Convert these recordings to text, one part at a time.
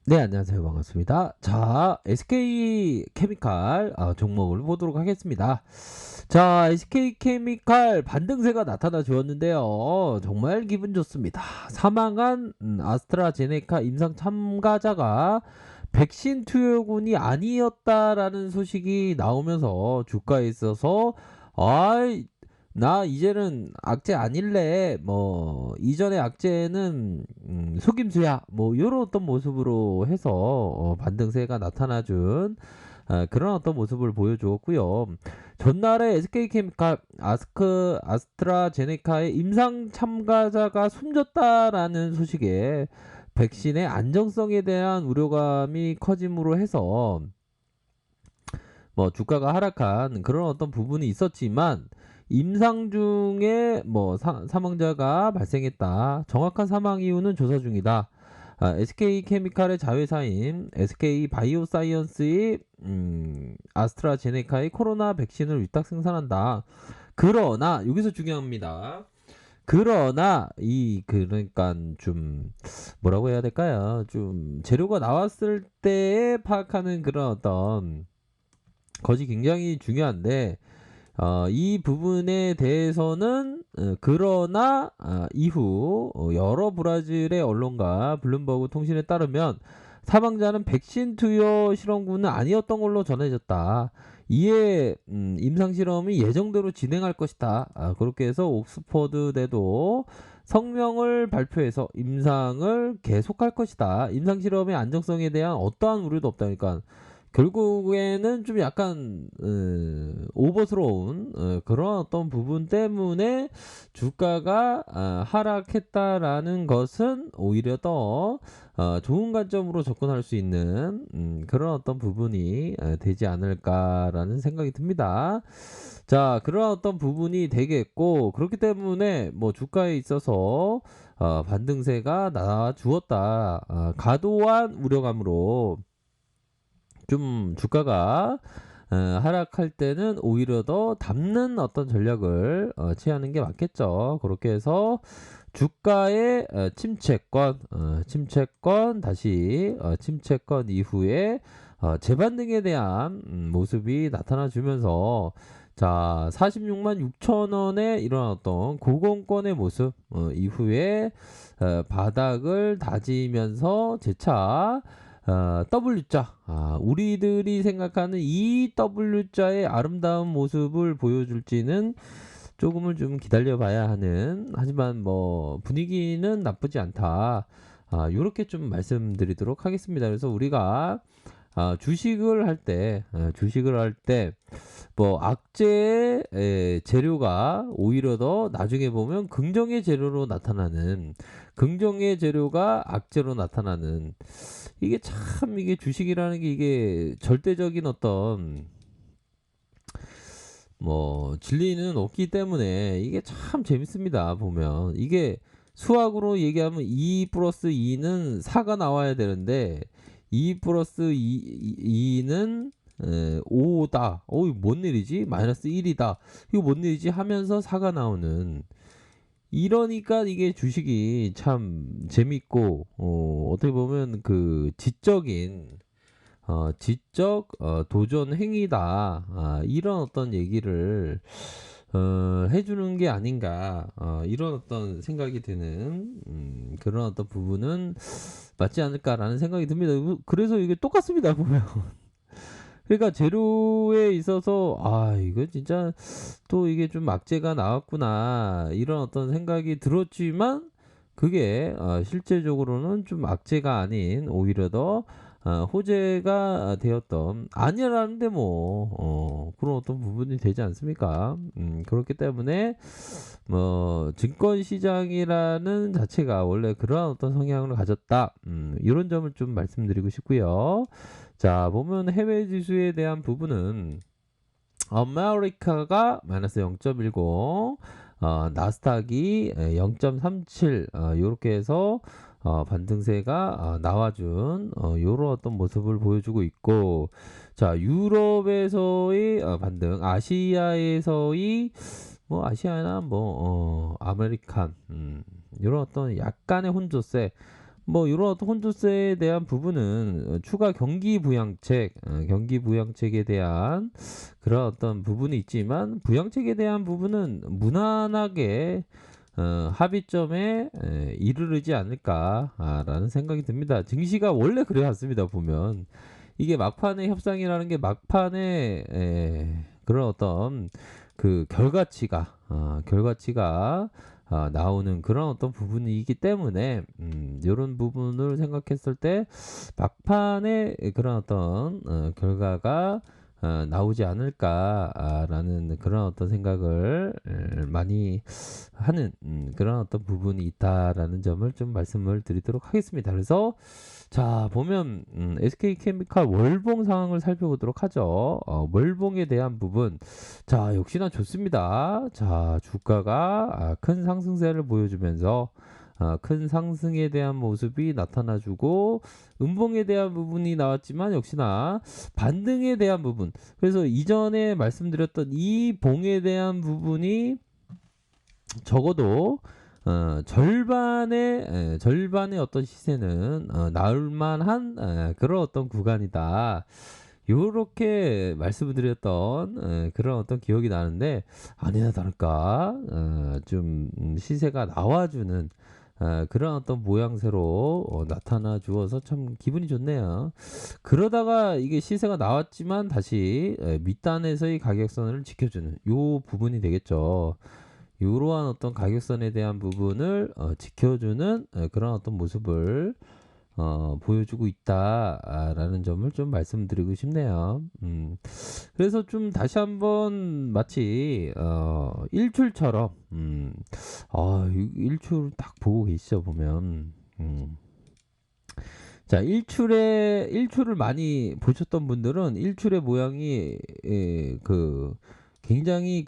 네, 안녕하세요. 반갑습니다. 자, SK케미칼 종목을 보도록 하겠습니다. 자, SK케미칼 반등세가 나타나 주었는데요. 정말 기분 좋습니다. 사망한 아스트라제네카 임상 참가자가 백신 투여군이 아니었다라는 소식이 나오면서 주가에 있어서 아이 나 이제는 악재 아닐래 뭐 이전의 악재는 속임수야 뭐 요런 어떤 모습으로 해서 반등세가 나타나준 그런 어떤 모습을 보여주었고요. 전날에 SK케미칼 아스트라제네카의 임상 참가자가 숨졌다라는 소식에 백신의 안정성에 대한 우려감이 커짐으로 해서 뭐 주가가 하락한 그런 어떤 부분이 있었지만 임상 중에 뭐 사망자가 발생했다. 정확한 사망 이유는 조사 중이다. SK케미칼의 자회사인 SK바이오사이언스의 아스트라제네카의 코로나 백신을 위탁 생산한다. 그러나 여기서 중요합니다. 그러나 이 그러니까 좀 뭐라고 해야 될까요? 좀 재료가 나왔을 때에 파악하는 그런 어떤 것이 굉장히 중요한데 이 부분에 대해서는 그러나 이후 여러 브라질의 언론과 블룸버그 통신에 따르면 사망자는 백신 투여 실험군은 아니었던 걸로 전해졌다. 이에 임상 실험이 예정대로 진행할 것이다. 그렇게 해서 옥스퍼드대도 성명을 발표해서 임상을 계속할 것이다. 임상 실험의 안정성에 대한 어떠한 우려도 없다. 그러니까 결국에는 좀 약간 오버스러운 그런 어떤 부분 때문에 주가가 하락했다라는 것은 오히려 더 좋은 관점으로 접근할 수 있는 그런 어떤 부분이 되지 않을까라는 생각이 듭니다. 자, 그런 어떤 부분이 되겠고 그렇기 때문에 뭐 주가에 있어서 반등세가 나주었다. 과도한 우려감으로 좀 주가가 하락할 때는 오히려 더 담는 어떤 전략을 취하는 게 맞겠죠. 그렇게 해서 주가의 침체권 다시 침체권 이후에 재반등에 대한 모습이 나타나 주면서 자 46만 6천 원에 이런 어떤 고공권의 모습 이후에 바닥을 다지면서 재차 W자 우리들이 생각하는 이 W자의 아름다운 모습을 보여줄지는 조금을 좀 기다려 봐야 하는 하지만 뭐 분위기는 나쁘지 않다. 요렇게 좀 말씀드리도록 하겠습니다. 그래서 우리가 주식을 할 때 뭐 악재의 재료가 오히려 더 나중에 보면 긍정의 재료로 나타나는 긍정의 재료가 악재로 나타나는 이게 참 이게 주식이라는 게 이게 절대적인 어떤 뭐 진리는 없기 때문에 이게 참 재밌습니다. 보면 이게 수학으로 얘기하면 2 플러스 2는 4가 나와야 되는데 2 플러스 2는 5다. 이거 뭔 일이지? 마이너스 1이다. 이거 뭔 일이지? 하면서 4가 나오는 이러니까 이게 주식이 참 재밌고 어떻게 보면 그 지적 도전 행위다. 이런 어떤 얘기를 해주는 게 아닌가. 이런 어떤 생각이 드는 그런 어떤 부분은 맞지 않을까라는 생각이 듭니다. 그래서 이게 똑같습니다. 보면. 그러니까 재료에 있어서 이거 진짜 또 이게 좀 악재가 나왔구나 이런 어떤 생각이 들었지만 그게 실제적으로는 좀 악재가 아닌 오히려 더 호재가 되었던 아니라는데 뭐 그런 어떤 부분이 되지 않습니까? 그렇기 때문에 뭐 증권 시장이라는 자체가 원래 그러한 어떤 성향을 가졌다. 이런 점을 좀 말씀드리고 싶고요. 자, 보면 해외 지수에 대한 부분은 아메리카가 마이너스 0.10, 나스닥이 0.37, 이렇게 해서 반등세가 나와준 이런 어떤 모습을 보여주고 있고, 자 유럽에서의 반등, 아시아에서의 뭐 아시아나 뭐 아메리칸 이런 어떤 약간의 혼조세 뭐 요런 어떤 혼조세에 대한 부분은 추가 경기 부양책에 대한 그런 어떤 부분이 있지만 부양책에 대한 부분은 무난하게 합의점에 이르르지 않을까라는 생각이 듭니다. 증시가 원래 그래 왔습니다. 보면 이게 막판의 협상이라는 게 막판에 그런 어떤 그 결과치가 나오는 그런 어떤 부분이기 때문에 요런 부분을 생각했을 때 막판에 그런 어떤 결과가 나오지 않을까라는 그런 어떤 생각을 많이 하는 그런 어떤 부분이 있다라는 점을 좀 말씀을 드리도록 하겠습니다. 그래서 자 보면 SK케미칼 월봉 상황을 살펴보도록 하죠. 월봉에 대한 부분 자 역시나 좋습니다. 자 주가가 큰 상승세를 보여주면서 큰 상승에 대한 모습이 나타나주고 음봉에 대한 부분이 나왔지만 역시나 반등에 대한 부분 그래서 이전에 말씀드렸던 이 봉에 대한 부분이 적어도 절반의 어떤 시세는 나올 만한 그런 어떤 구간이다. 요렇게 말씀을 드렸던 그런 어떤 기억이 나는데 아니나 다를까 좀 시세가 나와주는 그런 어떤 모양새로 나타나 주어서 참 기분이 좋네요. 그러다가 이게 시세가 나왔지만 다시 밑단에서의 가격선을 지켜주는 요 부분이 되겠죠. 이러한 어떤 가격선에 대한 부분을 지켜주는 그런 어떤 모습을 보여주고 있다라는 점을 좀 말씀드리고 싶네요. 그래서 좀 다시 한번 마치 일출처럼 일출 딱 보고 계시죠 보면 자 일출을 많이 보셨던 분들은 일출의 모양이 굉장히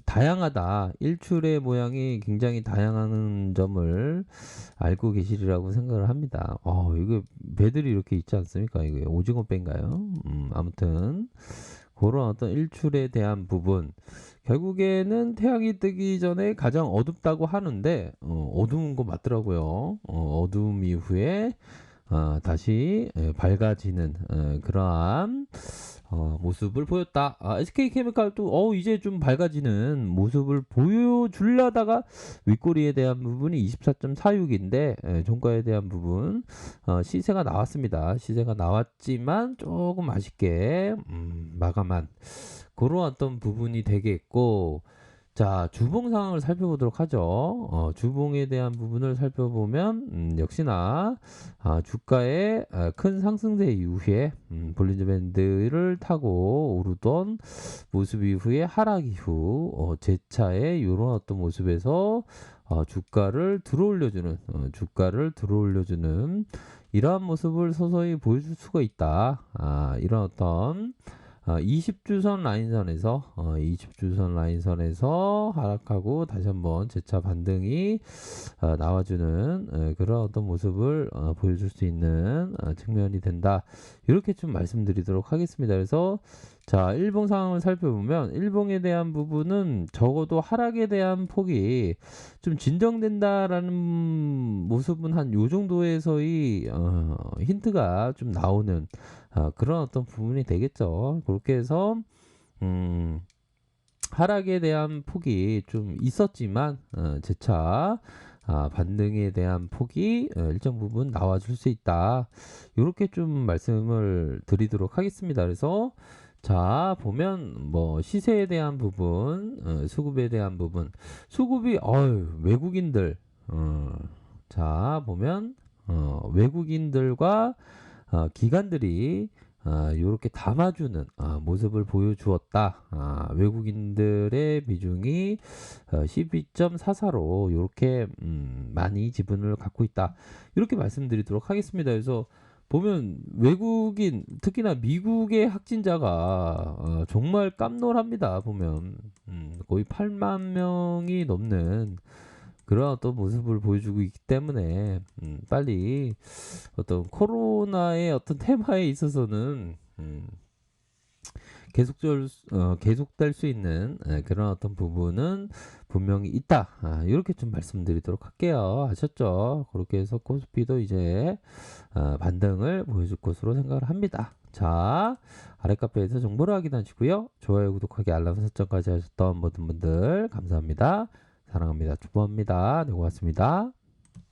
다양하다. 일출의 모양이 굉장히 다양한 점을 알고 계시리라고 생각을 합니다. 이거 배들이 이렇게 있지 않습니까? 이게 오징어 배인가요? 아무튼 그런 어떤 일출에 대한 부분 결국에는 태양이 뜨기 전에 가장 어둡다고 하는데 어두운 거 맞더라고요. 어두움 이후에 다시 밝아지는 그러한 모습을 보였다. SK케미칼도 이제 좀 밝아지는 모습을 보여주려다가 윗꼬리에 대한 부분이 24.46인데 종가에 대한 부분 시세가 나왔습니다. 시세가 나왔지만 조금 아쉽게 마감한 그런 어떤 부분이 되겠고 자 주봉 상황을 살펴보도록 하죠. 주봉에 대한 부분을 살펴보면 역시나 주가의 큰 상승세 이후에 볼린저 밴드를 타고 오르던 모습 이후에 하락 이후 재차의 이런 어떤 모습에서 주가를 들어올려주는 이러한 모습을 서서히 보여줄 수가 있다. 이런 어떤 20주선 라인선에서 하락하고 다시 한번 재차 반등이 나와주는 그런 어떤 모습을 보여줄 수 있는 측면이 된다. 이렇게 좀 말씀드리도록 하겠습니다. 그래서 자 일봉 상황을 살펴보면 일봉에 대한 부분은 적어도 하락에 대한 폭이 좀 진정된다라는 모습은 한 요 정도에서의 힌트가 좀 나오는 그런 어떤 부분이 되겠죠. 그렇게 해서 하락에 대한 폭이 좀 있었지만 재차 반등에 대한 폭이 일정 부분 나와줄 수 있다. 이렇게 좀 말씀을 드리도록 하겠습니다. 그래서 자 보면 뭐 시세에 대한 부분, 수급에 대한 부분, 수급이 외국인들 자 보면 외국인들과 기관들이 이렇게 담아주는 모습을 보여주었다. 외국인들의 비중이 12.44로 이렇게 많이 지분을 갖고 있다. 이렇게 말씀드리도록 하겠습니다. 그래서 보면 외국인 특히나 미국의 확진자가 정말 깜놀합니다. 보면 거의 8만 명이 넘는 그런 어떤 모습을 보여주고 있기 때문에 빨리 어떤 코로나의 어떤 테마에 있어서는 계속될 수 있는 그런 어떤 부분은 분명히 있다. 이렇게 좀 말씀드리도록 할게요. 아셨죠? 그렇게 해서 코스피도 이제 반등을 보여줄 것으로 생각을 합니다. 자, 아래 카페에서 정보를 확인하시고요. 좋아요, 구독하기, 알람 설정까지 하셨던 모든 분들 감사합니다. 사랑합니다. 축복합니다. 네, 고맙습니다.